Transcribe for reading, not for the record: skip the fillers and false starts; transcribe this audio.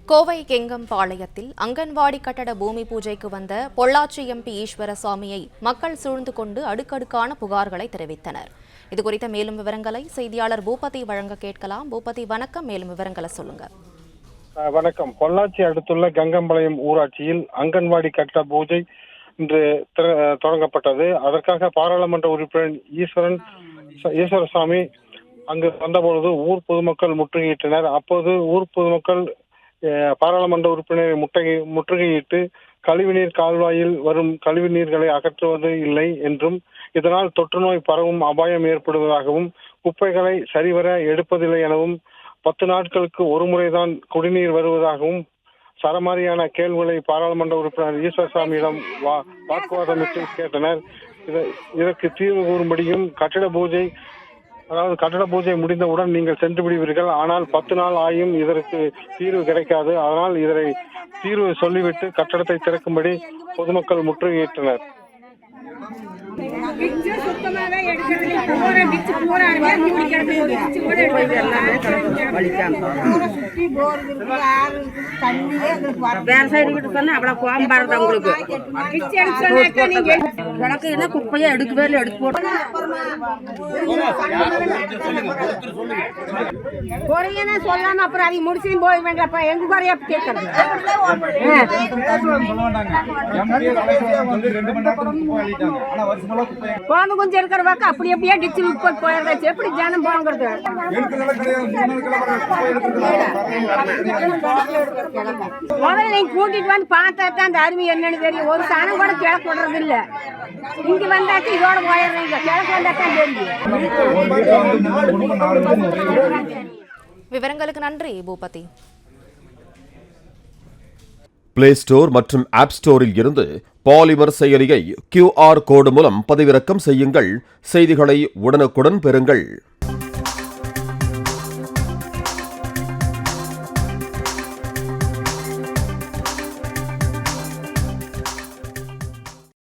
கோவை கெங்கம்பாளையத்தில் அங்கன்வாடி கட்டட பூமி பூஜைக்கு வந்த பொள்ளாச்சி எம்பி ஈஸ்வரசாமியை மக்கள் சூழ்ந்து கொண்டு அடுக்கடுக்கான புகார்களை தெரிவித்தனர். இதுகுறித்த மேலும் விவரங்களை செய்தியாளர் பூபதி வழங்க கேட்கலாம். பூபதி வணக்கம், மேலும் விவரங்களை சொல்லுங்க. வணக்கம். பொள்ளாச்சி அடுத்துள்ள கங்கம்பாளையம் ஊராட்சியில் அங்கன்வாடி கட்டட பூஜை இன்று தொடங்கப்பட்டது. அதற்காக பாராளுமன்ற உறுப்பினர் ஈஸ்வரசாமி அங்கு வந்தபொழுது ஊர் பொதுமக்கள் முற்றுகையிட்டனர். அப்போது ஊர் பொதுமக்கள் பாராளுமன்ற உறுப்பினரை முற்றுகையிட்டு கழிவுநீர் கால்வாயில் வரும் கழிவு நீர்களை அகற்றுவது இல்லை என்றும், இதனால் தொற்றுநோய் பரவும் அபாயம் ஏற்படுவதாகவும், குப்பைகளை சரிவர எடுப்பதில்லை எனவும், 10 நாட்களுக்கு ஒரு முறைதான் குடிநீர் வருவதாகவும் சரமாரியான கேள்விகளை பாராளுமன்ற உறுப்பினர் ஈஸ்வரசாமியிடம் வாக்குவாதமிட்டு கேட்டனர். இதற்கு தீர்வு கூறும்படியும் கட்டட பூஜை முடிந்தவுடன் நீங்கள் சென்று விடுவீர்கள், ஆனால் 10 நாள் ஆயும் இதற்கு தீர்வு கிடைக்காது, அதனால் இதனை தீர்வு சொல்லிவிட்டு கட்டடத்தை திறக்கும்படி பொதுமக்கள் முற்றுகையிட்டனர். குப்பையா எடுக்கவே எடுத்து போட்டு சொல்லாம அப்புறம் அதை முடிச்சு போக வேண்டாம். எங்க குறையா கேட்கறது போன கொஞ்சம் இருக்கிற பக்கம் அப்படி அப்படியே டிச்சில் உட்பட்டு போயிடுறாச்சு. எப்படி ஜனம் போங்கிறது? முதல்ல நீங்க கூட்டிட்டு வந்து பார்த்தா தான் அந்த அருமை என்னன்னு தெரியும். ஒரு சாணம் கூட கிழக்கு விடுறது இல்ல. இங்க வந்தாச்சு இதோட போயிடுறீங்க. கிழக்கு வந்தா தான் தெரியும். விவரங்களுக்கு நன்றி பூபதி. பிளே ஸ்டோர் மற்றும் ஆப் ஸ்டோரில் இருந்து பாலிமர் செயலியை QR கோடு மூலம் பதிவிறக்கம் செய்யுங்கள். செய்திகளை உடனுக்குடன் பெறுங்கள்.